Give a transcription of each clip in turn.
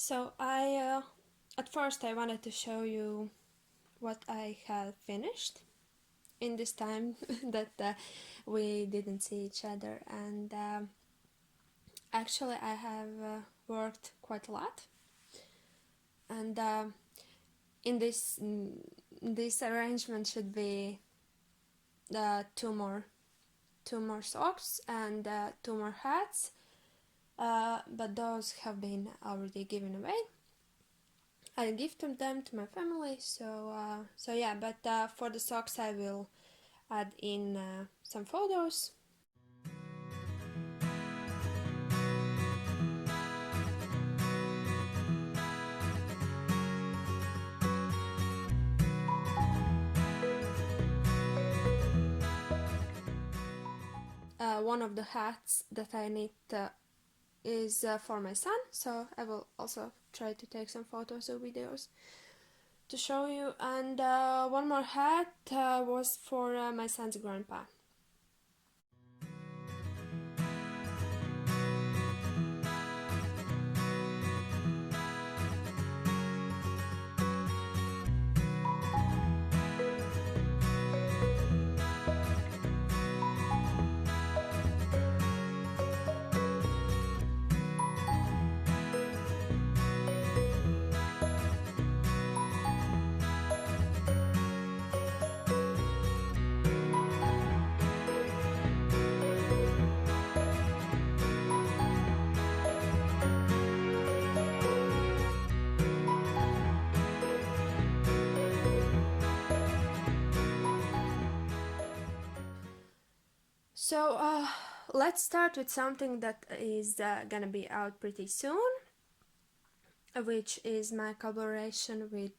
So at first I wanted to show you what I had finished in this time that we didn't see each other, and actually I have worked quite a lot, and in this arrangement should be two more socks and two more hats, but those have been already given away. I gifted them to my family, so yeah. But for the socks, I will add in some photos. One of the hats that I need is for my son, so I will also try to take some photos or videos to show you. And one more hat was for my son's grandpa. So let's start with something that is gonna be out pretty soon, which is my collaboration with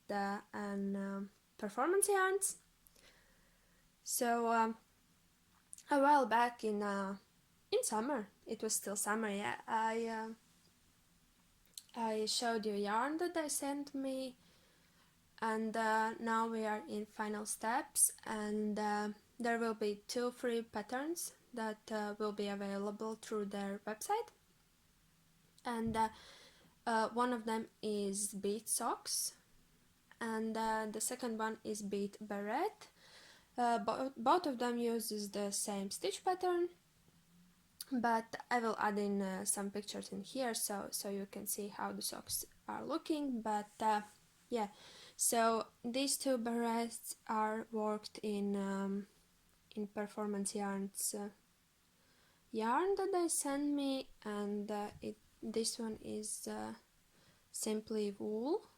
Performance Yarns. So a while back in summer, it was still summer, yeah, I showed you a yarn that they sent me, and now we are in final steps, and there will be 2 free patterns that will be available through their website, and one of them is bead socks, and the second one is bead beret. Both of them uses the same stitch pattern, but I will add in some pictures in here so you can see how the socks are looking. But yeah, so these 2 berets are worked in Performance Yarns yarn that they sent me, and this one is simply wool,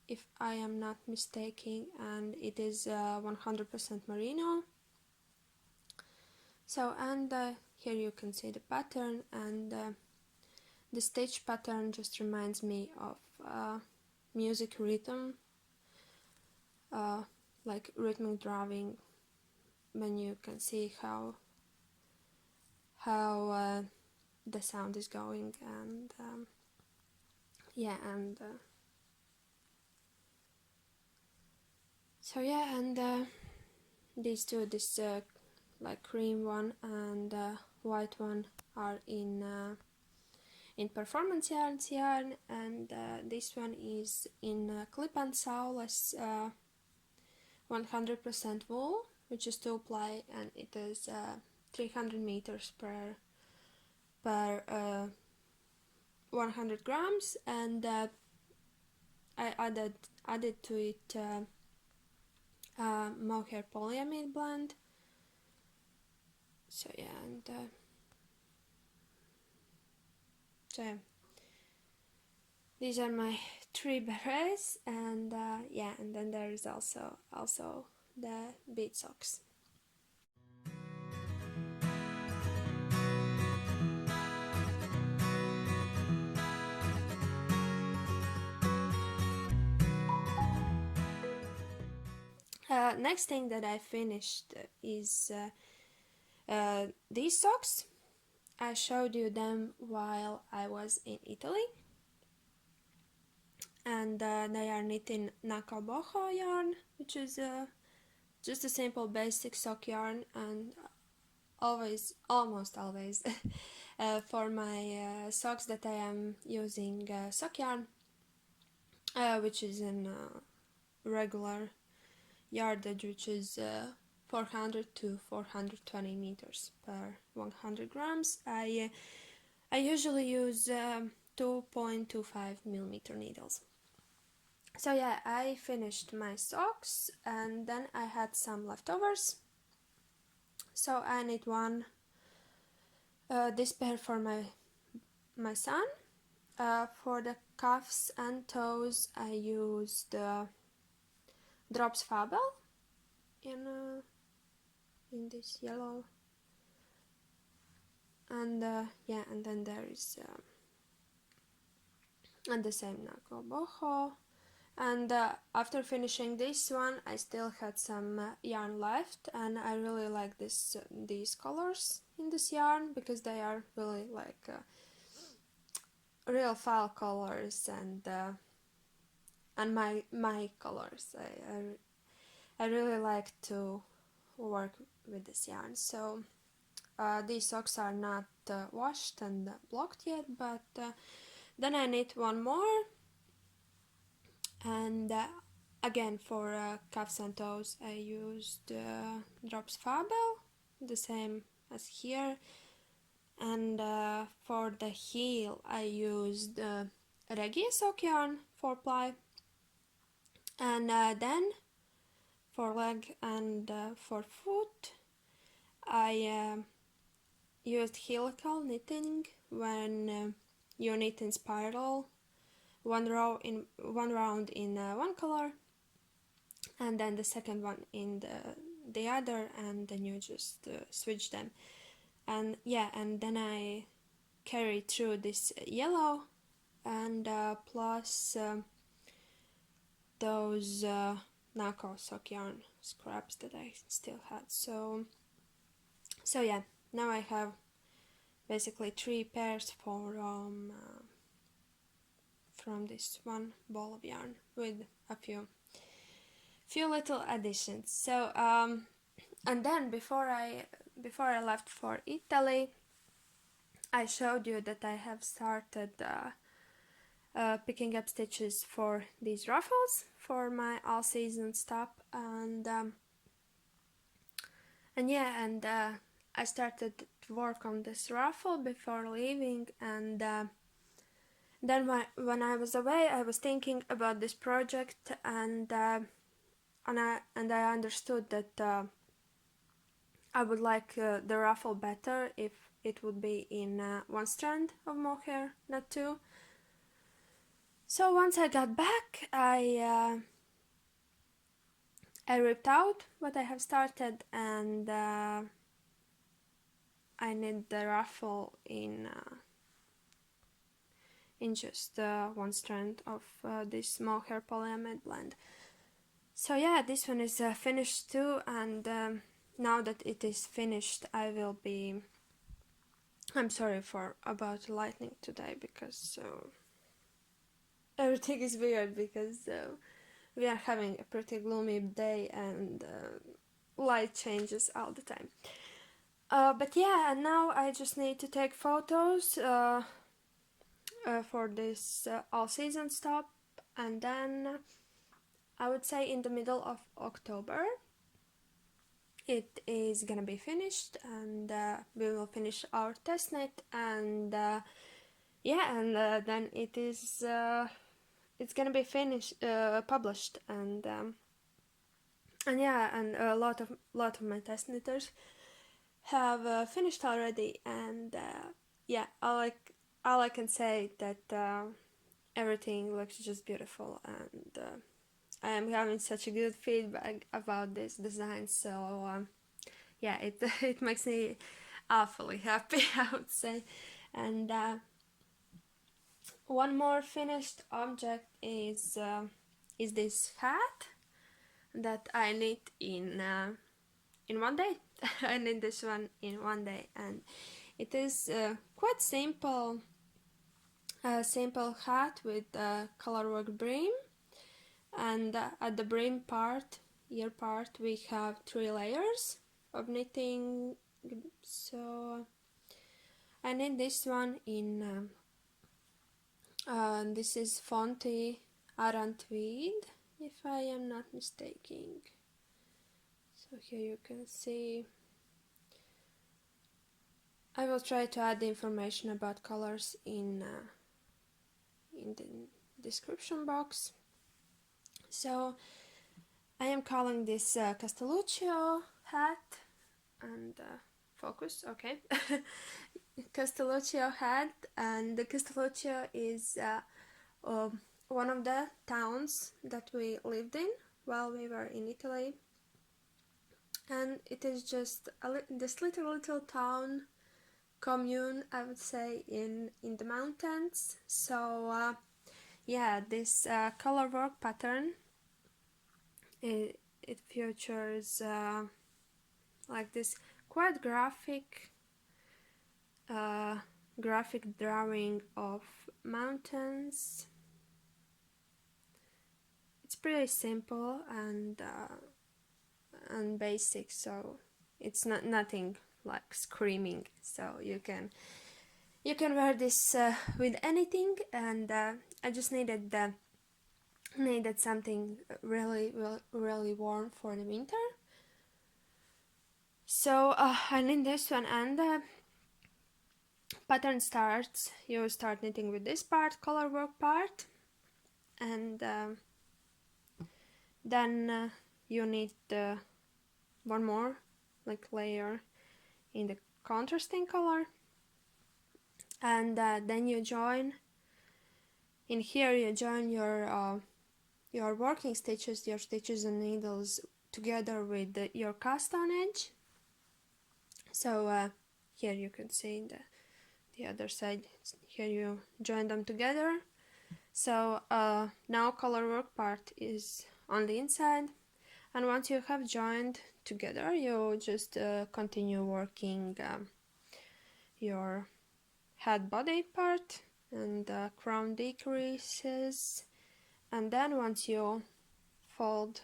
if I am not mistaken, and it is 100% merino. So, and here you can see the pattern, and the stitch pattern just reminds me of music rhythm, like rhythmic drawing, when you can see how the sound is going, and yeah, and so yeah, and these two, this like cream one and white one, are in Performance Yarns yarn, and this one is in Clip and Sowless 100% wool, which is 2 ply, and it is 300 meters per 100 grams, and I added to it mohair polyamide blend. So yeah, and so yeah, these are my 3 berets, and yeah, and then there is also the bead socks. Next thing that I finished is these socks. I showed you them while I was in Italy, and they are knit in Nako Boho yarn, which is just a simple basic sock yarn, and almost always for my socks that I am using sock yarn. which is in regular yardage, which is 400 to 420 meters per 100 grams. I usually use 2.25 millimeter needles. So yeah, I finished my socks and then I had some leftovers. So I need one, this pair for my son. For the cuffs and toes, I used Drops Fabel in this yellow, and yeah, and then there is and the same Nako Boho. And after finishing this one, I still had some yarn left, and I really like these colors in this yarn because they are really like real fall colors and my colors. I really like to work with this yarn. So these socks are not washed and blocked yet, but then I need one more. And again, for cuffs and toes, I used Drops Fabel, the same as here. And for the heel, I used Regia sock yarn 4-ply. And then for leg and for foot, I used helical knitting when you knit in spiral, one round in one color, and then the second one in the other, and then you just switch them. And yeah, and then I carry through this yellow and plus those Nako sock yarn scraps that I still had. So yeah, now I have basically 3 pairs from this one ball of yarn with a few little additions. So and then before I left for Italy, I showed you that I have started picking up stitches for these ruffles for my all season stop, and yeah, and I started to work on this ruffle before leaving, and then when I was away, I was thinking about this project, and I understood that I would like the ruffle better if it would be in 1 strand of mohair, not 2. So once I got back, I ripped out what I have started, and I knit the ruffle in just 1 strand of this mohair polyamide blend. So yeah, this one is finished too, and now that it is finished, I will be... I'm sorry about lightning today, because everything is weird, because we are having a pretty gloomy day and light changes all the time. But yeah, and now I just need to take photos for this all season stop, and then I would say in the middle of October it is gonna be finished, and we will finish our test knit, and yeah, and then it is it's gonna be finished, published, and yeah, and a lot of my test knitters have finished already, and yeah, all I can say that everything looks just beautiful, and I am having such a good feedback about this design, so yeah, it makes me awfully happy, I would say. And one more finished object is this hat that I knit in 1 day. I knit this one in 1 day, and it is quite simple. A simple hat with a colorwork brim, and at the brim part, ear part, we have 3 layers of knitting. So I knit this one in this is Fonty Aran tweed, if I am not mistaken. So here you can see. I will try to add the information about colors in the description box. So I am calling this Castelluccio Hat, and focus, okay. Castelluccio Hat, and the Castelluccio is one of the towns that we lived in while we were in Italy, and it is just this little town commune, I would say, in the mountains. So yeah, this color work pattern, it features like this quite graphic drawing of mountains. It's pretty simple and basic, so it's nothing like screaming. So you can wear this with anything, and I just needed something really warm for the winter. So I need this one, and the pattern starts. You start knitting with this part, color work part, and then you need one more like layer in the contrasting color, and then you join in here. You join your working stitches, your stitches and needles together with your cast on edge. So here you can see the other side. Here you join them together. So now color work part is on the inside, and once you have joined together, you just continue working your head body part and crown decreases, and then once you fold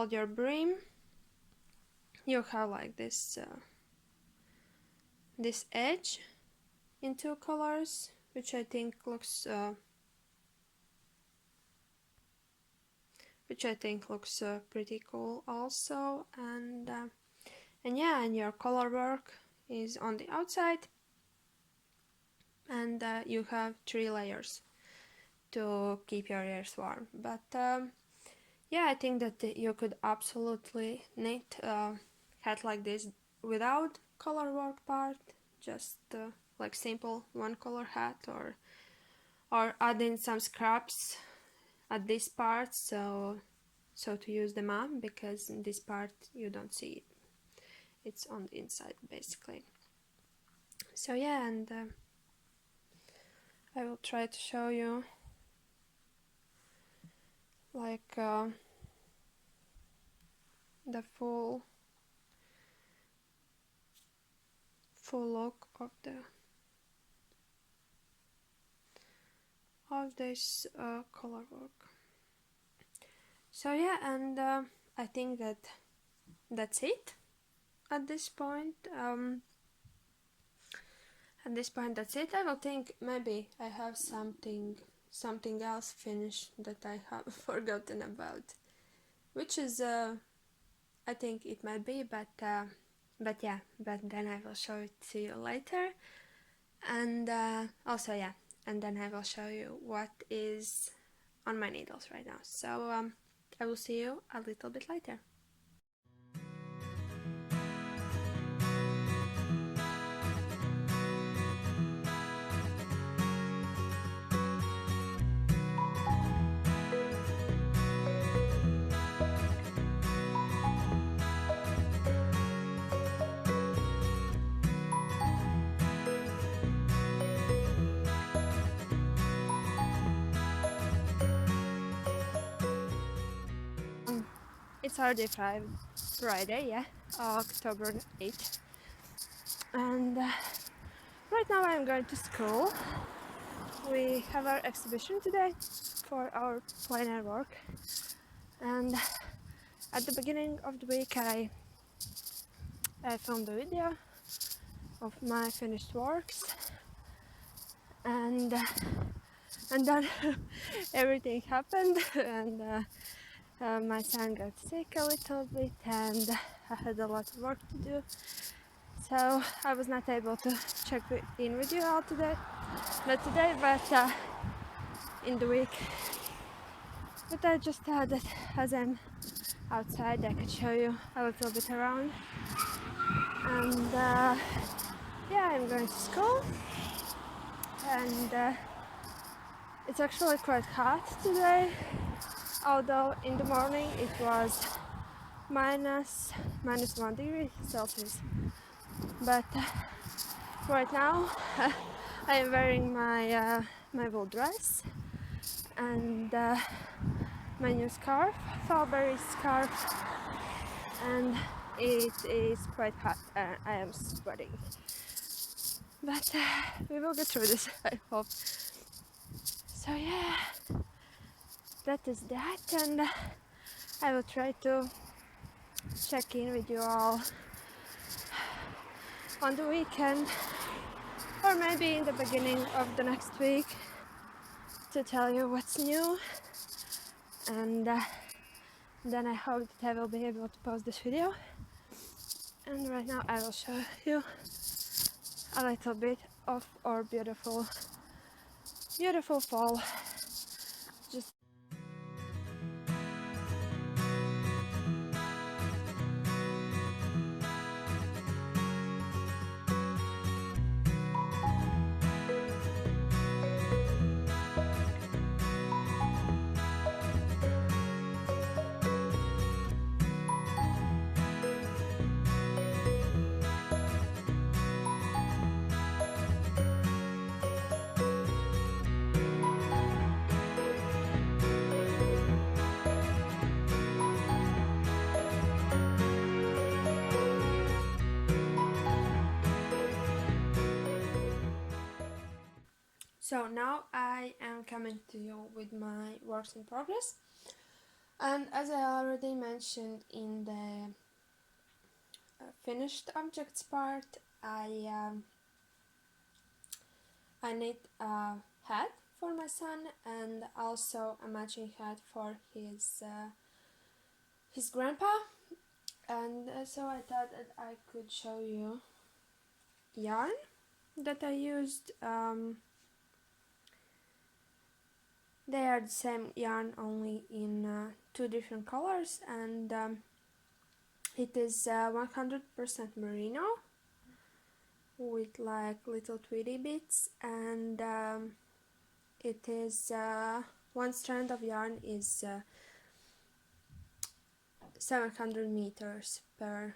your brim, you have like this this edge in two colors, which I think looks pretty cool also. And yeah, and your color work is on the outside, and you have 3 layers to keep your ears warm. But yeah, I think that you could absolutely knit a hat like this without color work part, just like simple one color hat, or add in some scraps at this part, so to use them up, because in this part you don't see it. It's on the inside basically. So yeah, and I will try to show you like the full look of this color work. So yeah, and I think that's it at this point. At this point, that's it. I will think maybe I have something else finished that I have forgotten about, which is I think it might be, but yeah, but then I will show it to you later. And also yeah, and then I will show you what is on my needles right now. So I will see you a little bit later. It's already Friday, yeah, October 8th, and right now I'm going to school. We have our exhibition today for our plein air work, and at the beginning of the week I filmed a video of my finished works, and And then everything happened, and my son got sick a little bit, and I had a lot of work to do, so I was not able to check in with you all today, not today, but in the week. But I just thought that as I'm outside I could show you a little bit around. And yeah, I'm going to school, and it's actually quite hot today, although in the morning it was minus 1 degree Celsius. But right now I am wearing my wool dress and my new scarf, Falberry scarf, and it is quite hot and I am sweating. But we will get through this, I hope. So yeah, that is that, and I will try to check in with you all on the weekend, or maybe in the beginning of the next week, to tell you what's new, and then I hope that I will be able to post this video. And right now I will show you a little bit of our beautiful fall. Just so now I am coming to you with my works in progress, and as I already mentioned in the finished objects part, I need a hat for my son and also a matching hat for his grandpa, and so I thought that I could show you yarn that I used. They are the same yarn, only in 2 different colors, and it is 100% merino with like little tweedy bits, and it is one strand of yarn is 700 meters per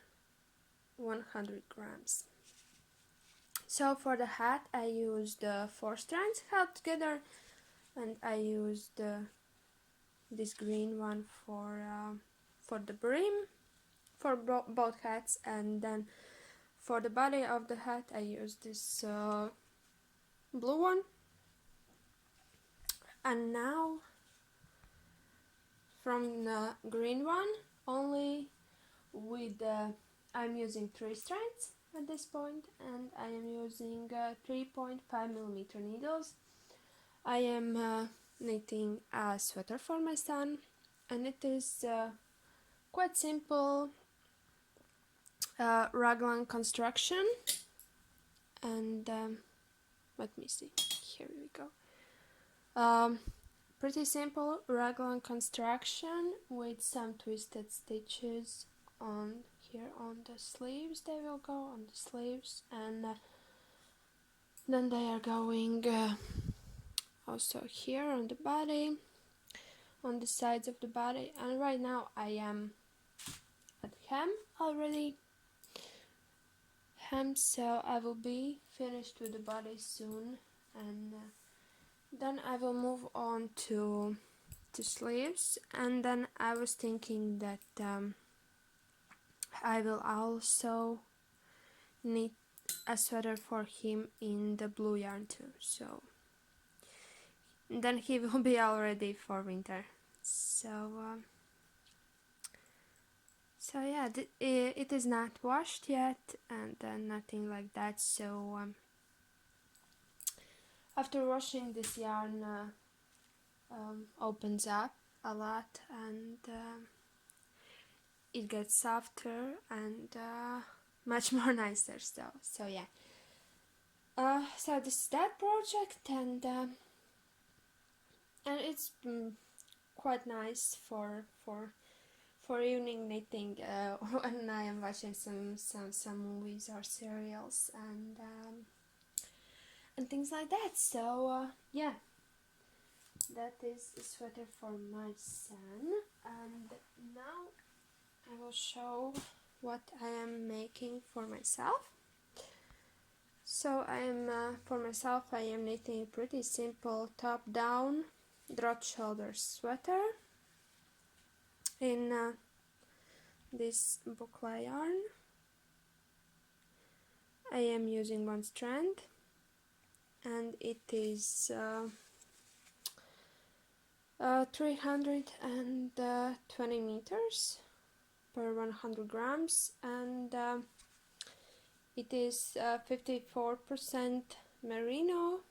100 grams. So for the hat I used 4 strands held together, and I used this green one for the brim for both hats, and then for the body of the hat I used this blue one. And now from the green one only, with I'm using 3 strands at this point, and I am using 3.5mm needles. I am knitting a sweater for my son, and it is quite simple raglan construction, and let me see, here we go. Pretty simple raglan construction with some twisted stitches on here on the sleeves. They will go on the sleeves, and then they are going also here on the body, on the sides of the body. And right now I am at hem already, so I will be finished with the body soon, and then I will move on to sleeves. And then I was thinking that I will also knit a sweater for him in the blue yarn too, so then he will be all ready for winter. So yeah, it is not washed yet, and nothing like that. So after washing this yarn opens up a lot, and it gets softer and much more nicer still. So yeah. So this is that project, and it's quite nice for evening knitting when I am watching some movies or serials and things like that. So yeah, that is a sweater for my son, and now I will show what I am making for myself. So for myself I am knitting a pretty simple top-down drop shoulder sweater in this Boho yarn. I am using one strand, and it is 320 meters per 100 grams, and it is 54% merino,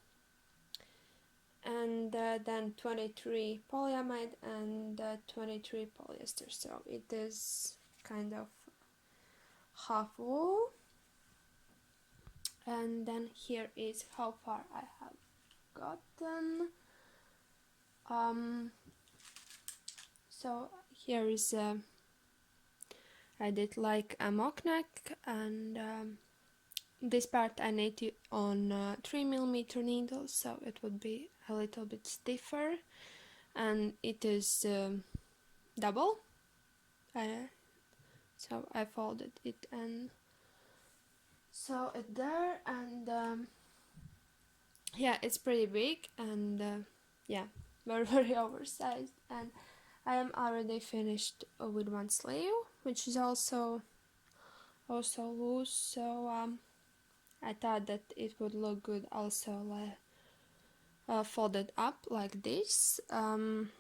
and then 23 polyamide and 23 polyester. So it is kind of half wool. And then here is how far I have gotten. So here is I did like a mock neck, and this part I knit on 3mm needle, so it would be a little bit stiffer, and it is double. So I folded it and sew it there, and yeah, it's pretty big, and yeah, very oversized, and I am already finished with one sleeve, which is also loose. So I thought that it would look good also folded up like this. And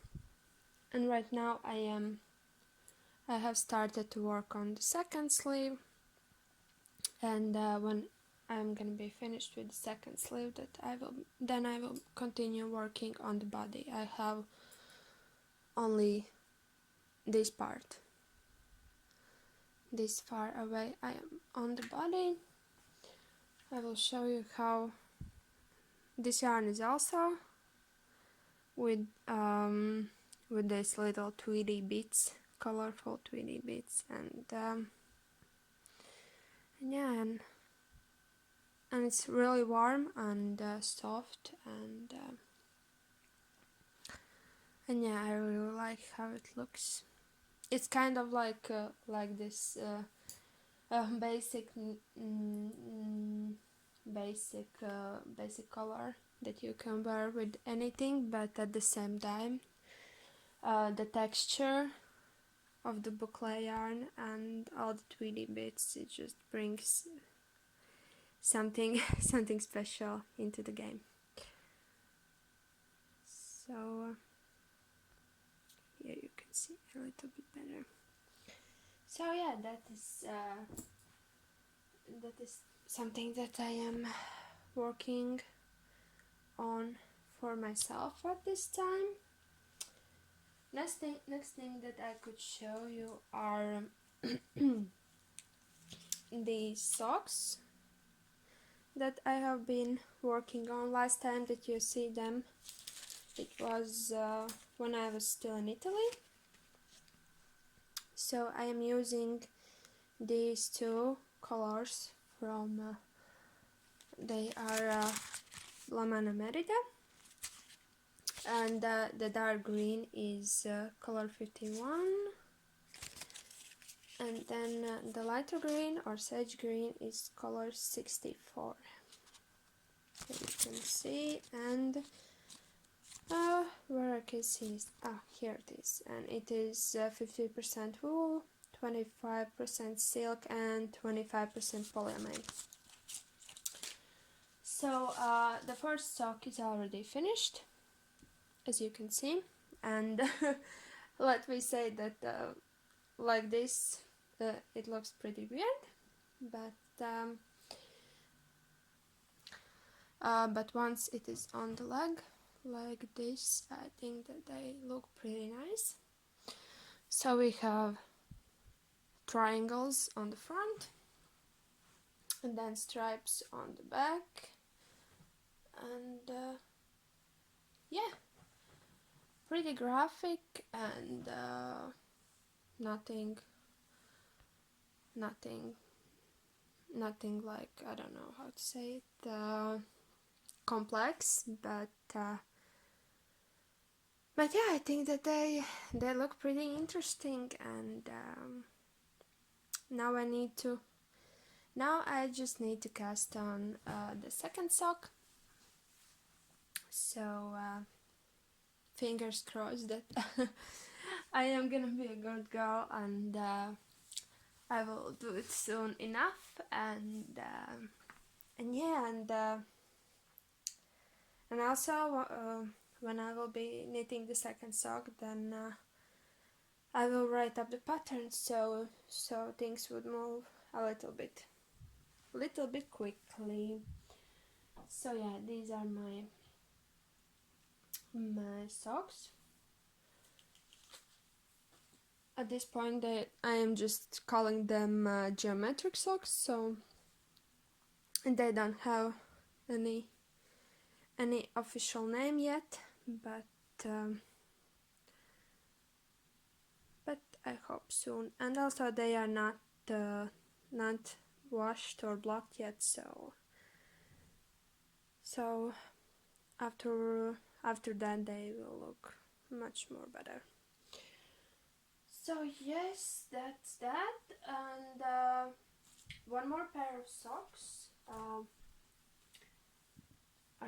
right now I have started to work on the second sleeve, and when I'm gonna be finished with the second sleeve, I will continue working on the body. I have only this part. This far away I am on the body. I will show you how this yarn is also with these little tweedy bits, colorful tweedy bits, and yeah, and it's really warm and soft, and yeah, I really like how it looks. It's kind of like this basic color that you can wear with anything, but at the same time the texture of the Boho yarn and all the tweedy bits, it just brings something special into the game. So here you can see a little bit better. So yeah, that is something that I am working on for myself at this time. Next thing that I could show you are the socks that I have been working on. Last time that you see them, it was when I was still in Italy. So I am using these two colors from they are Lamana Merida, and the dark green is color 51, and then the lighter green or sage green is color 64. Here you can see, and where I can see is, here it is, and it is 50% wool, 25% silk, and 25% polyamide. So the first sock is already finished, as you can see, and let me say that like this it looks pretty weird, but once it is on the leg, like this. I think that they look pretty nice. So we have triangles on the front and then stripes on the back, and yeah, pretty graphic, and nothing like, I don't know how to say it, complex, but yeah, I think that they look pretty interesting, and now I just need to cast on the second sock. So fingers crossed that I am gonna be a good girl, and I will do it soon enough, and yeah, and also when I will be knitting the second sock, then I will write up the pattern, so things would move a little bit quickly. So yeah, these are my socks. At this point, I am just calling them geometric socks, so they don't have any official name yet, but I hope soon. And also they are not washed or blocked yet, so after that they will look much more better. So yes, that's that. And one more pair of socks are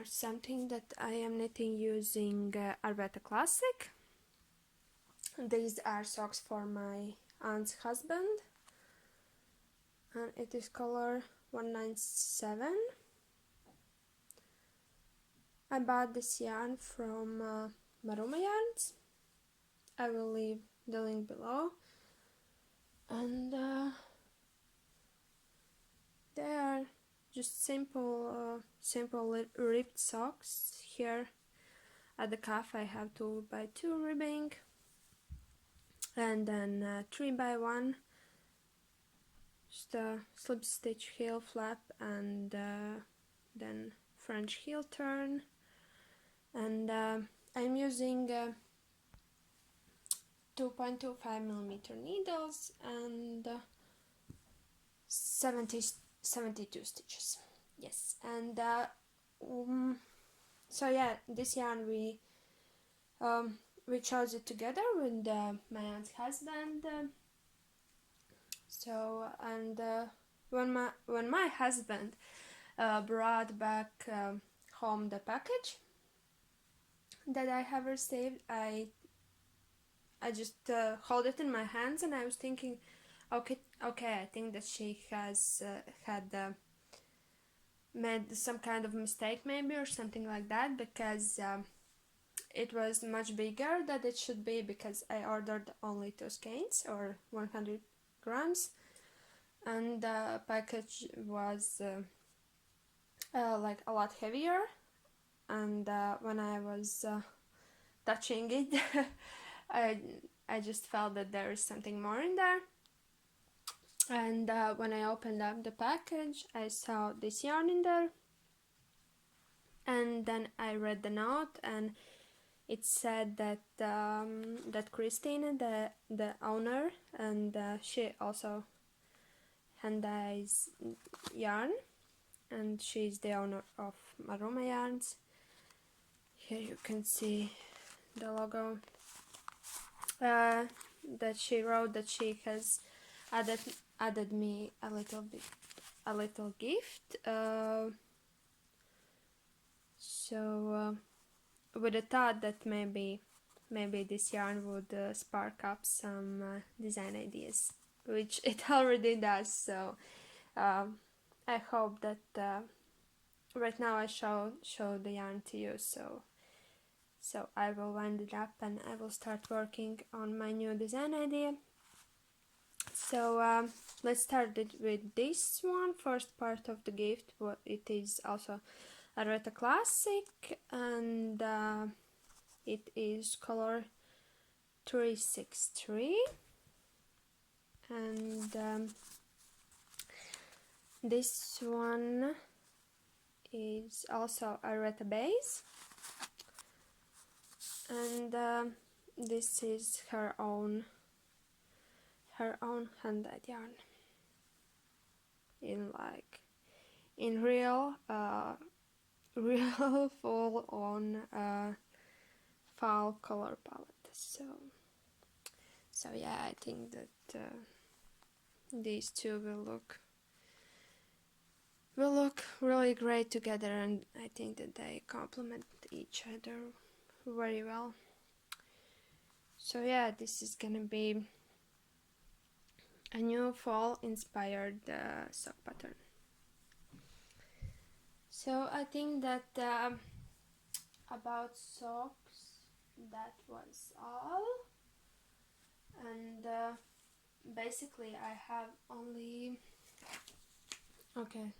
something that I am knitting using Arbeta Classic. These are socks for my aunt's husband, and it is color 197. I bought this yarn from Maruma Yarns. I will leave the link below, and they are just simple ribbed socks. Here at the cuff I have 2x2 ribbing, and then 3x1, just a slip stitch heel flap, and then French heel turn, and I'm using 2.25mm needles and 72 stitches. Yes, and so yeah, this yarn we chose it together with my aunt's husband. So, and when my husband brought back home the package that I have received, I just hold it in my hands, and I was thinking, okay, I think that she has had made some kind of mistake maybe, or something like that, because it was much bigger than it should be, because I ordered only 2 skeins or 100 grams, and the package was like a lot heavier, and when I was touching it I just felt that there is something more in there, and when I opened up the package I saw this yarn in there, and then I read the note, and it said that that Christine, the owner, and she also hand-dyes yarn, and she's the owner of Maruma Yarns. Here you can see the logo. That she wrote that she has added me a little gift. So with a thought that maybe this yarn would spark up some design ideas, which it already does. So I hope that right now I show the yarn to you. So I will wind it up, and I will start working on my new design idea. So let's start it with this one. First part of the gift, it is also Areta Classic, and it is color 363, and this one is also Areta base, and this is her own hand-dyed yarn in real real full on fall color palette. So yeah, I think that these two will look really great together, and I think that they complement each other very well. So yeah, this is gonna be a new fall inspired sock pattern. So I think that about socks, that was all, and basically I have only, okay,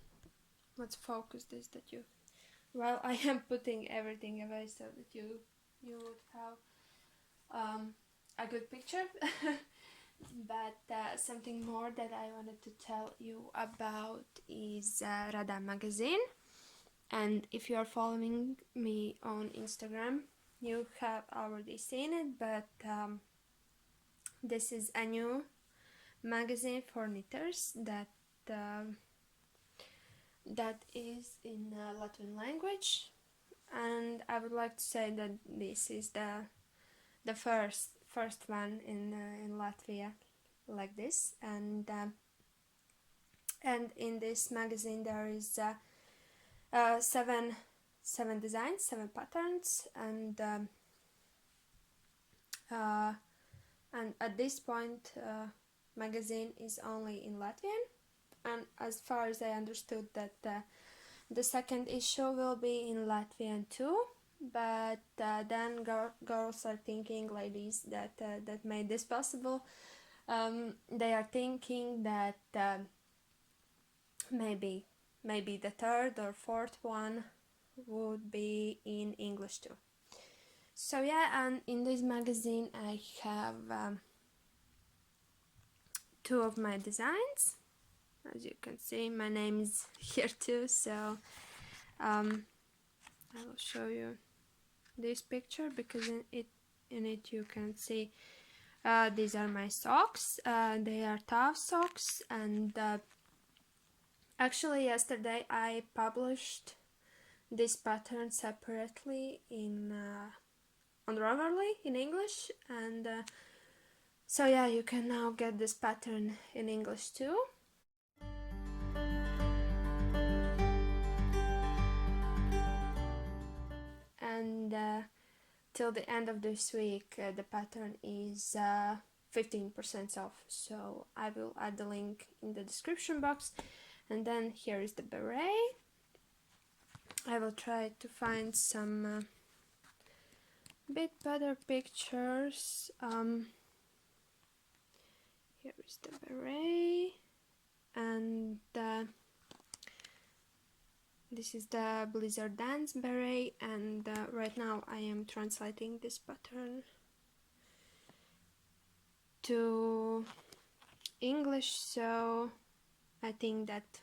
let's focus this, that you, well, I am putting everything away so that you would have a good picture. But something more that I wanted to tell you about is Rada magazine, and if you are following me on Instagram, you have already seen it, but this is a new magazine for knitters that is in Latvian language, and I would like to say that this is the first one in Latvia like this, and in this magazine there is seven designs, 7 patterns, and at this point magazine is only in Latvian, and as far as I understood that the second issue will be in Latvian too. But then girls are thinking, ladies that made this possible, they are thinking that maybe the third or fourth one would be in English too. So yeah, and in this magazine I have 2 of my designs. As you can see, my name is here too, so I will show you this picture, because in it you can see these are my socks. They are tough socks, and actually yesterday I published this pattern separately on Ravelry in English, and so yeah, you can now get this pattern in English too. And till the end of this week the pattern is 15% off, so I will add the link in the description box. And then here is the beret. I will try to find some bit better pictures. Here is the beret, and this is the Blizzard Dance beret, and right now I am translating this pattern to English, so I think that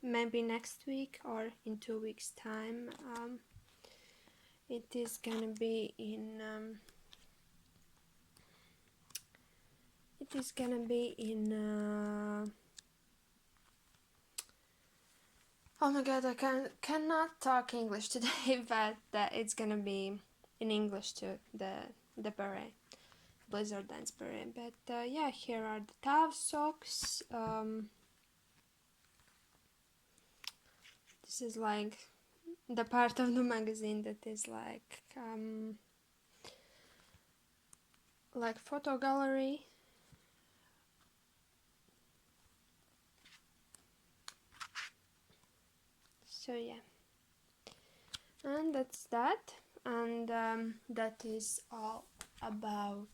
maybe next week or in 2 weeks time it is gonna be in oh my god, I cannot talk English today, but it's gonna be in English too, the beret, Blizzard Dance beret. But yeah, here are the tough socks. This is like the part of the magazine that is like photo gallery. So yeah, and that's that, and that is all about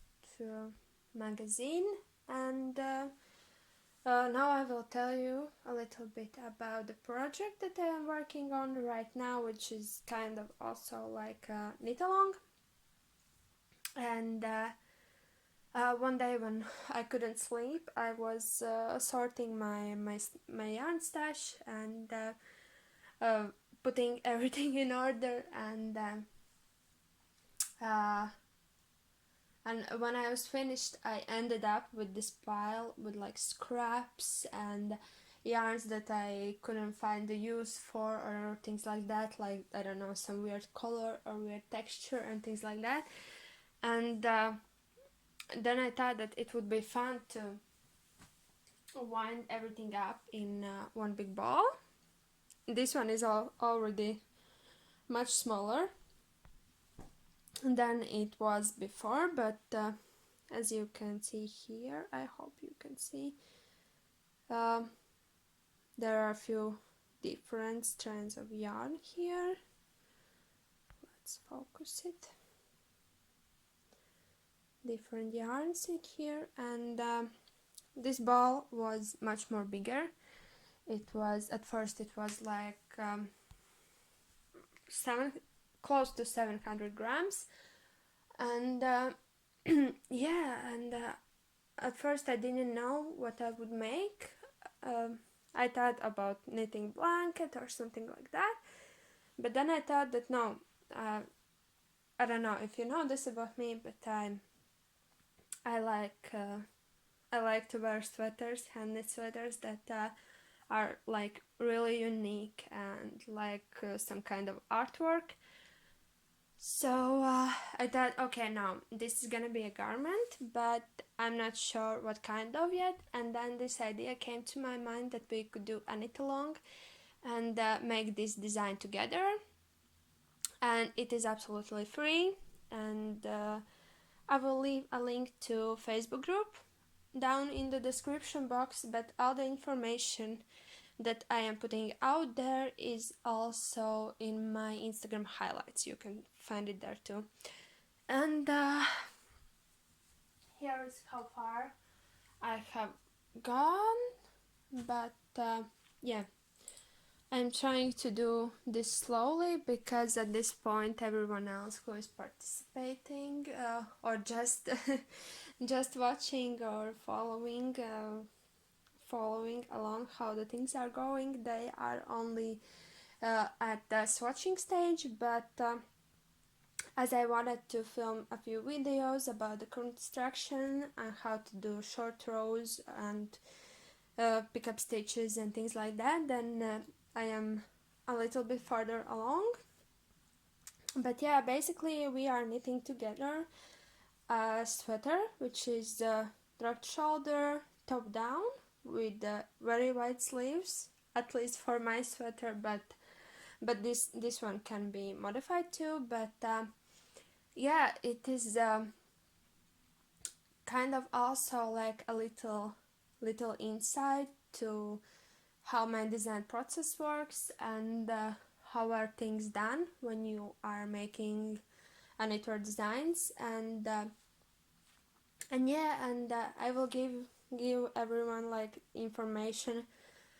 magazine. And Now I will tell you a little bit about the project that I am working on right now, which is kind of also like a knit-along. And one day when I couldn't sleep, I was sorting my yarn stash and putting everything in order, uh, and when I was finished, I ended up with this pile with like scraps and yarns that I couldn't find the use for, or things like that, like I don't know, some weird color or weird texture and things like that. And then I thought that it would be fun to wind everything up in one big ball. This one is already much smaller than it was before, but as you can see here, I hope you can see, there are a few different strands of yarn here. Let's focus it. Different yarns in here, and this ball was much more bigger. It was, at first it was like close to 700 grams, and yeah, and at first I didn't know what I would make. I thought about knitting blanket or something like that, but then I thought that no, I don't know if you know this about me, but I like to wear sweaters, hand knit sweaters that are like really unique and like some kind of artwork. So I thought, okay, now this is gonna be a garment, but I'm not sure what kind of yet. And then this idea came to my mind that we could do a knit along and make this design together. And it is absolutely free. And I will leave a link to Facebook group down in the description box, but all the information that I am putting out there is also in my Instagram highlights. You can find it there too. And here is how far I have gone, but yeah, I'm trying to do this slowly because at this point everyone else who is participating or just just watching or following along how the things are going, they are only at the swatching stage. But as I wanted to film a few videos about the construction and how to do short rows and pick up stitches and things like that, then I am a little bit further along. But yeah, basically we are knitting together a sweater which is drop shoulder, top down, with very wide sleeves, at least for my sweater, but this one can be modified too. But yeah, it is kind of also like a little insight to how my design process works and how are things done when you are making knitwear designs. And yeah, and I will give everyone like information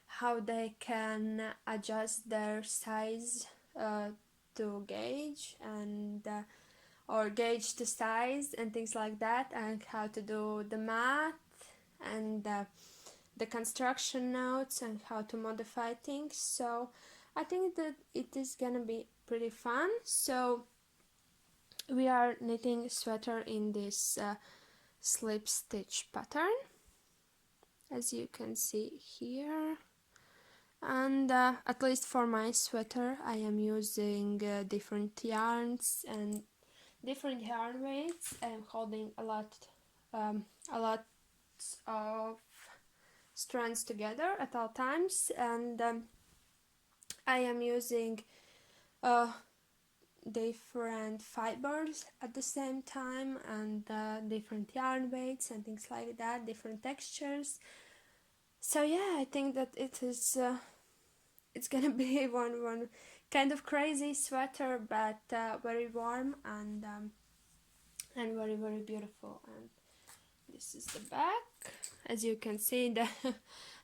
how they can adjust their size to gauge and or gauge the size and things like that, and how to do the math and the construction notes and how to modify things. So I think that it is gonna be pretty fun. So we are knitting a sweater in this slip stitch pattern, as you can see here. And at least for my sweater I am using different yarns and different yarn weights. I'm holding a lot of strands together at all times, and I am using different fibers at the same time, and different yarn weights and things like that, different textures. So yeah, I think that it is it's gonna be one kind of crazy sweater, but very warm and very beautiful. And this is the back. As you can see, the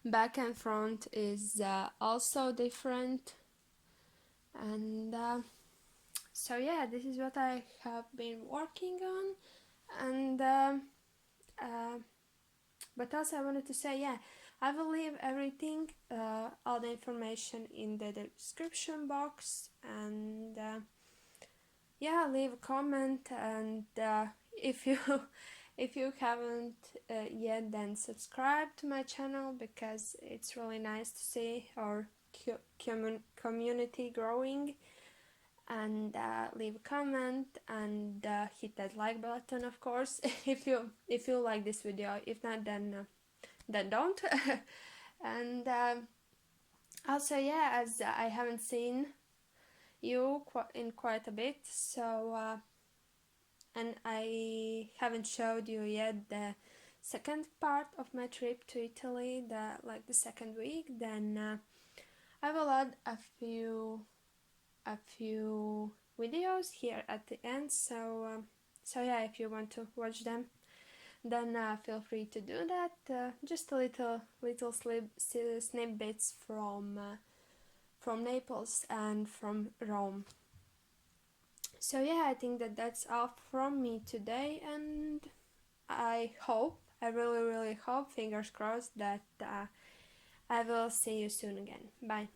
back and front is also different, and so yeah, this is what I have been working on. And but also I wanted to say, yeah, I will leave everything, all the information in the description box, and yeah, leave a comment, and if you if you haven't yet, then subscribe to my channel, because it's really nice to see our community growing. And leave a comment, and hit that like button, of course, if you like this video. If not, then don't. And also, yeah, as I haven't seen you in quite a bit, so and I haven't showed you yet the second part of my trip to Italy, the second week, then I will add a few videos here at the end, so yeah, if you want to watch them, then feel free to do that. Just a little snippets from Naples and from Rome. So yeah, I think that's all from me today, and I really hope, fingers crossed, that I will see you soon again. Bye.